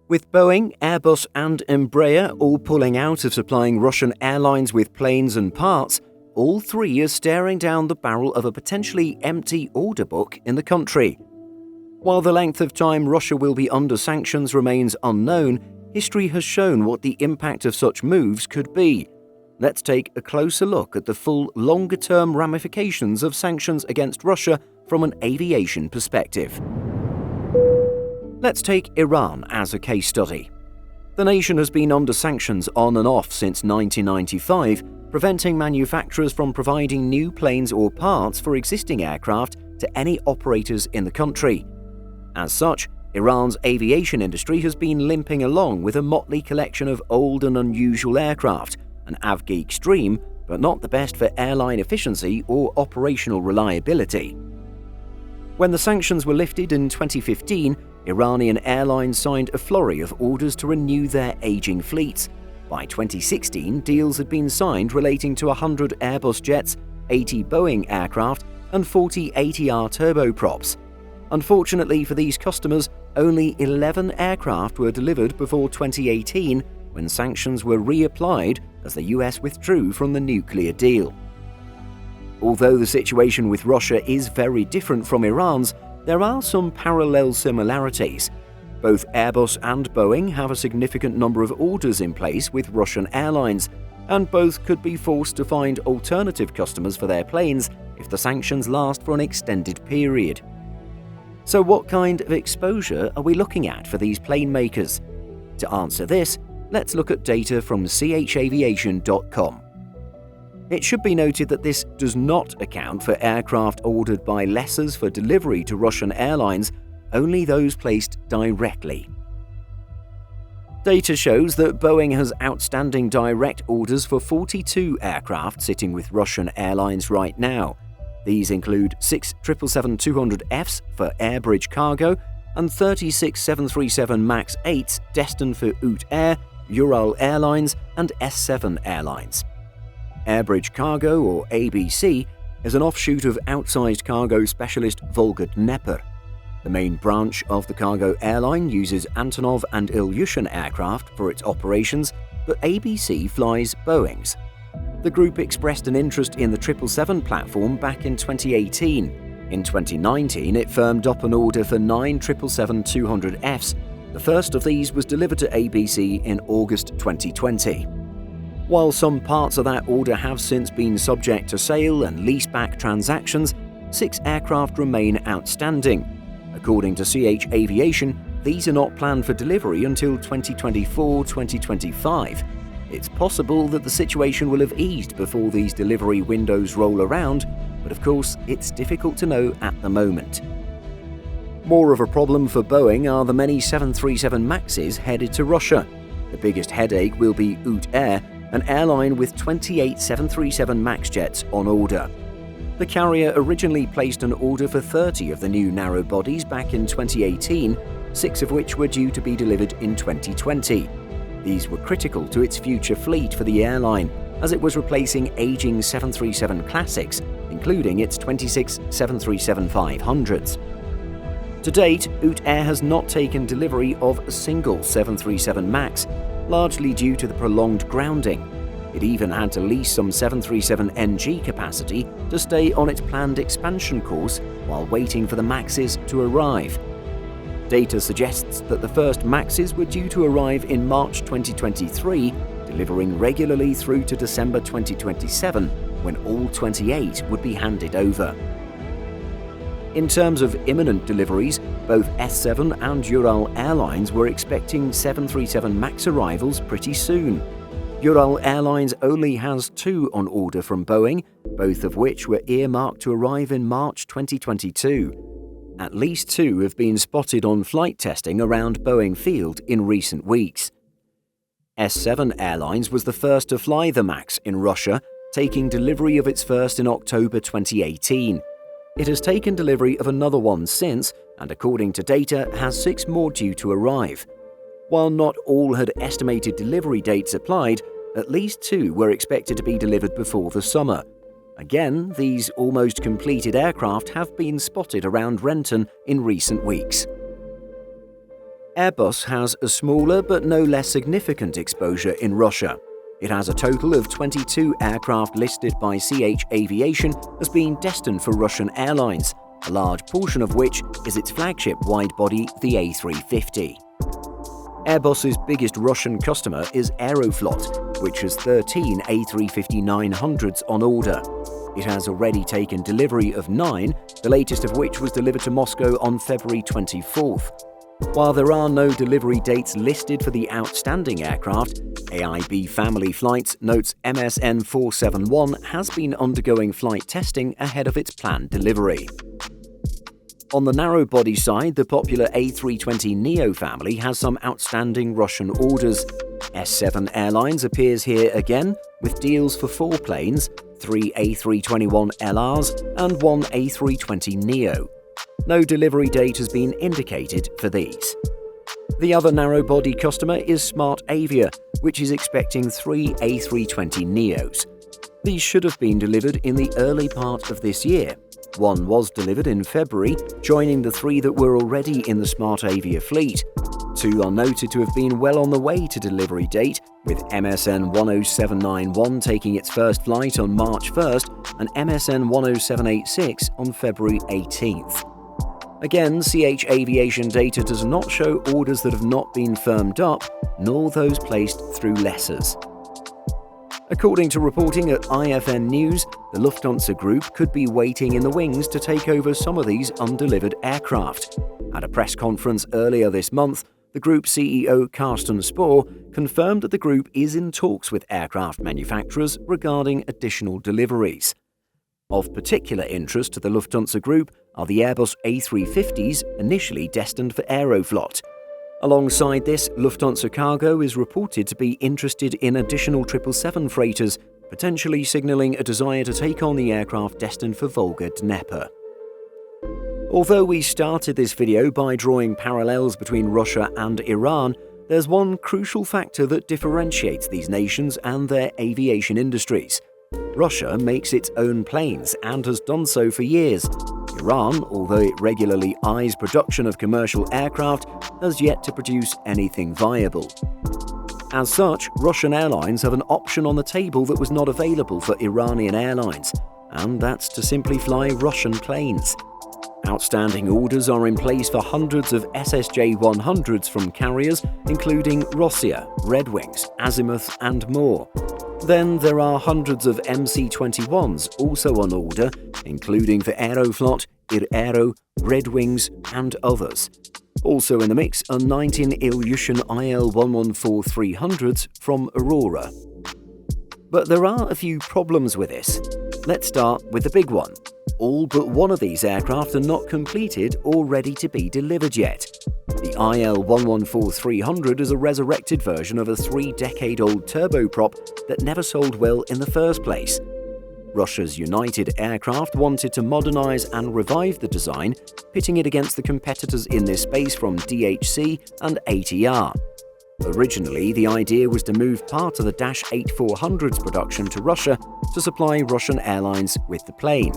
With Boeing, Airbus and Embraer all pulling out of supplying Russian airlines with planes and parts, all three are staring down the barrel of a potentially empty order book in the country. While the length of time Russia will be under sanctions remains unknown, history has shown what the impact of such moves could be. Let's take a closer look at the full longer-term ramifications of sanctions against Russia from an aviation perspective. Let's take Iran as a case study. The nation has been under sanctions on and off since 1995, preventing manufacturers from providing new planes or parts for existing aircraft to any operators in the country. As such, Iran's aviation industry has been limping along with a motley collection of old and unusual aircraft, an avgeek dream, but not the best for airline efficiency or operational reliability. When the sanctions were lifted in 2015, Iranian airlines signed a flurry of orders to renew their aging fleets. By 2016, deals had been signed relating to 100 Airbus jets, 80 Boeing aircraft, and 40 ATR turboprops. Unfortunately for these customers, only 11 aircraft were delivered before 2018, when sanctions were reapplied as the US withdrew from the nuclear deal. Although the situation with Russia is very different from Iran's, there are some parallel similarities. Both Airbus and Boeing have a significant number of orders in place with Russian airlines, and both could be forced to find alternative customers for their planes if the sanctions last for an extended period. So what kind of exposure are we looking at for these plane makers? To answer this, let's look at data from chaviation.com. It should be noted that this does not account for aircraft ordered by lessors for delivery to Russian airlines, only those placed directly. Data shows that Boeing has outstanding direct orders for 42 aircraft sitting with Russian airlines right now. These include 6 777-200Fs for air bridge cargo and 36 737 MAX 8s destined for UT Air, Ural Airlines and S7 Airlines. Airbridge Cargo, or ABC, is an offshoot of outsized cargo specialist Volga Dnepr. The main branch of the cargo airline uses Antonov and Ilyushin aircraft for its operations, but ABC flies Boeing's. The group expressed an interest in the 777 platform back in 2018. In 2019, it firmed up an order for 9 777-200Fs. The first of these was delivered to ABC in August 2020. While some parts of that order have since been subject to sale and leaseback transactions, 6 aircraft remain outstanding. According to CH Aviation, these are not planned for delivery until 2024-2025. It's possible that the situation will have eased before these delivery windows roll around, but of course, it's difficult to know at the moment. More of a problem for Boeing are the many 737 MAXs headed to Russia. The biggest headache will be UT Air, an airline with 28 737 MAX jets on order. The carrier originally placed an order for 30 of the new narrow bodies back in 2018, 6 of which were due to be delivered in 2020. These were critical to its future fleet for the airline, as it was replacing aging 737 classics, including its 26 737-500s. To date, UT Air has not taken delivery of a single 737 MAX, largely due to the prolonged grounding. It even had to lease some 737NG capacity to stay on its planned expansion course while waiting for the MAXs to arrive. Data suggests that the first MAXs were due to arrive in March 2023, delivering regularly through to December 2027, when all 28 would be handed over. In terms of imminent deliveries, both S7 and Ural Airlines were expecting 737 MAX arrivals pretty soon. Ural Airlines only has 2 on order from Boeing, both of which were earmarked to arrive in March 2022. At least 2 have been spotted on flight testing around Boeing Field in recent weeks. S7 Airlines was the first to fly the MAX in Russia, taking delivery of its first in October 2018. It has taken delivery of another one since, and according to data, has 6 more due to arrive. While not all had estimated delivery dates applied, at least 2 were expected to be delivered before the summer. Again, these almost completed aircraft have been spotted around Renton in recent weeks. Airbus has a smaller but no less significant exposure in Russia. It has a total of 22 aircraft listed by CH Aviation as being destined for Russian airlines, a large portion of which is its flagship wide-body, the A350. Airbus's biggest Russian customer is Aeroflot, which has 13 A350-900s on order. It has already taken delivery of 9, the latest of which was delivered to Moscow on February 24th. While there are no delivery dates listed for the outstanding aircraft, AIB Family Flights notes MSN 471 has been undergoing flight testing ahead of its planned delivery. On the narrow-body side, the popular A320neo family has some outstanding Russian orders. S7 Airlines appears here again, with deals for 4 planes, 3 A321LRs and 1 A320neo. No delivery date has been indicated for these. The other narrow-body customer is Smart Avia, which is expecting 3 A320neos. These should have been delivered in the early part of this year. One was delivered in February, joining the 3 that were already in the Smart Avia fleet. 2 are noted to have been well on the way to delivery date, with MSN 10791 taking its first flight on March 1st and MSN 10786 on February 18th. Again, CH Aviation data does not show orders that have not been firmed up, nor those placed through lessors. According to reporting at IFN News, the Lufthansa Group could be waiting in the wings to take over some of these undelivered aircraft. At a press conference earlier this month, the group CEO Carsten Spohr confirmed that the group is in talks with aircraft manufacturers regarding additional deliveries. Of particular interest to the Lufthansa Group are the Airbus A350s initially destined for Aeroflot. Alongside this, Lufthansa Cargo is reported to be interested in additional 777 freighters, potentially signalling a desire to take on the aircraft destined for Volga-Dnieper. Although we started this video by drawing parallels between Russia and Iran, there's one crucial factor that differentiates these nations and their aviation industries. Russia makes its own planes and has done so for years. Iran, although it regularly eyes production of commercial aircraft, has yet to produce anything viable. As such, Russian airlines have an option on the table that was not available for Iranian airlines, and that's to simply fly Russian planes. Outstanding orders are in place for hundreds of SSJ-100s from carriers including Rossiya, Red Wings, Azimuth and more. Then there are hundreds of MC-21s also on order, including for Aeroflot, Aero, Red Wings and others. Also in the mix are 19 Ilyushin IL-114-300s from Aurora. But there are a few problems with this. Let's start with the big one. All but one of these aircraft are not completed or ready to be delivered yet. The IL-114-300 is a resurrected version of a 3-decade-old turboprop that never sold well in the first place. Russia's United Aircraft wanted to modernize and revive the design, pitting it against the competitors in this space from DHC and ATR. Originally, the idea was to move part of the Dash 8-400's production to Russia to supply Russian airlines with the plane.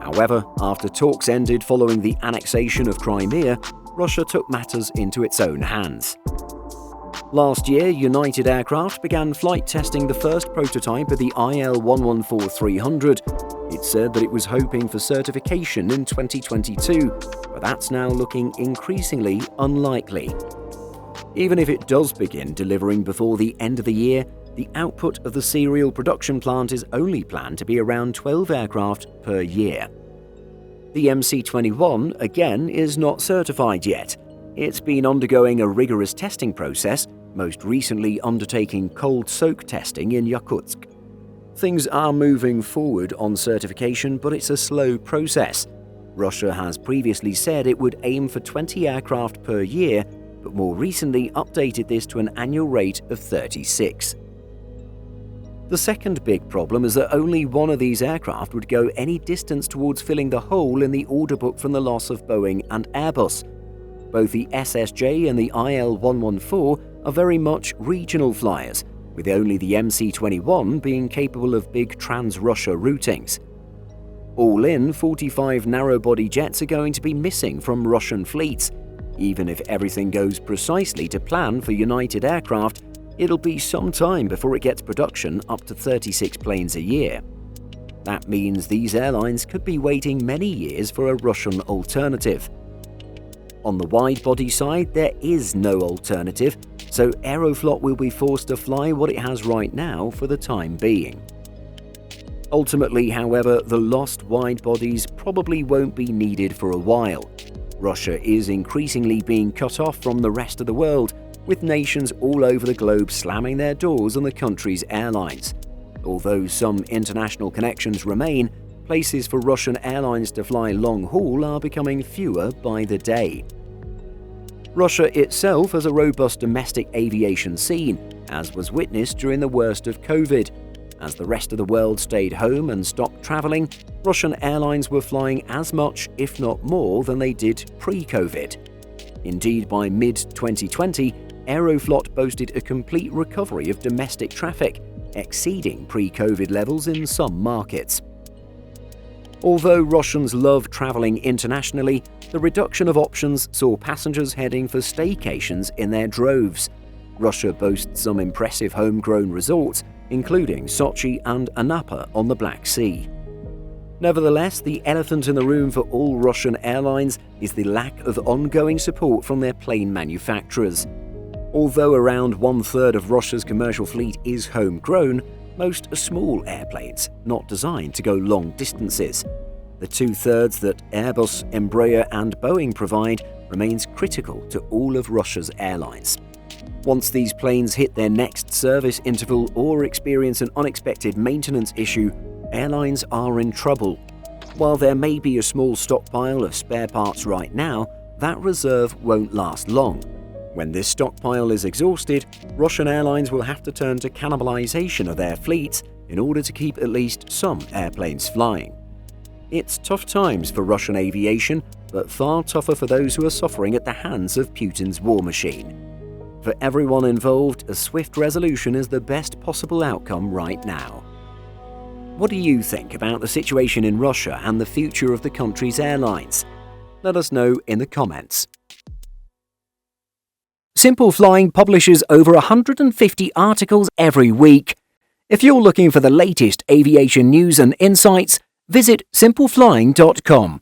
However, after talks ended following the annexation of Crimea, Russia took matters into its own hands. Last year, United Aircraft began flight testing the first prototype of the IL-114-300. It said that it was hoping for certification in 2022, but that's now looking increasingly unlikely. Even if it does begin delivering before the end of the year, the output of the serial production plant is only planned to be around 12 aircraft per year. The MC-21, again, is not certified yet. It's been undergoing a rigorous testing process, most recently undertaking cold soak testing in Yakutsk. Things are moving forward on certification, but it's a slow process. Russia has previously said it would aim for 20 aircraft per year, but more recently updated this to an annual rate of 36. The second big problem is that only one of these aircraft would go any distance towards filling the hole in the order book from the loss of Boeing and Airbus. Both the SSJ and the IL-114 are very much regional flyers, with only the MC-21 being capable of big trans-Russia routings. All in, 45 narrow-body jets are going to be missing from Russian fleets. Even if everything goes precisely to plan for United Aircraft, it'll be some time before it gets production up to 36 planes a year. That means these airlines could be waiting many years for a Russian alternative. On the wide-body side, there is no alternative, so Aeroflot will be forced to fly what it has right now for the time being. Ultimately, however, the lost wide-bodies probably won't be needed for a while. Russia is increasingly being cut off from the rest of the world, with nations all over the globe slamming their doors on the country's airlines. Although some international connections remain, places for Russian airlines to fly long-haul are becoming fewer by the day. Russia itself has a robust domestic aviation scene, as was witnessed during the worst of COVID. As the rest of the world stayed home and stopped traveling, Russian airlines were flying as much, if not more, than they did pre-COVID. Indeed, by mid-2020, Aeroflot boasted a complete recovery of domestic traffic, exceeding pre-COVID levels in some markets. Although Russians love traveling internationally, the reduction of options saw passengers heading for staycations in their droves. Russia boasts some impressive homegrown resorts, including Sochi and Anapa on the Black Sea. Nevertheless, the elephant in the room for all Russian airlines is the lack of ongoing support from their plane manufacturers. Although around one-third of Russia's commercial fleet is homegrown, most are small airplanes, not designed to go long distances. The two-thirds that Airbus, Embraer and Boeing provide remains critical to all of Russia's airlines. Once these planes hit their next service interval or experience an unexpected maintenance issue, airlines are in trouble. While there may be a small stockpile of spare parts right now, that reserve won't last long. When this stockpile is exhausted, Russian airlines will have to turn to cannibalization of their fleets in order to keep at least some airplanes flying. It's tough times for Russian aviation, but far tougher for those who are suffering at the hands of Putin's war machine. For everyone involved, a swift resolution is the best possible outcome right now. What do you think about the situation in Russia and the future of the country's airlines? Let us know in the comments. Simple Flying publishes over 150 articles every week. If you're looking for the latest aviation news and insights, visit simpleflying.com.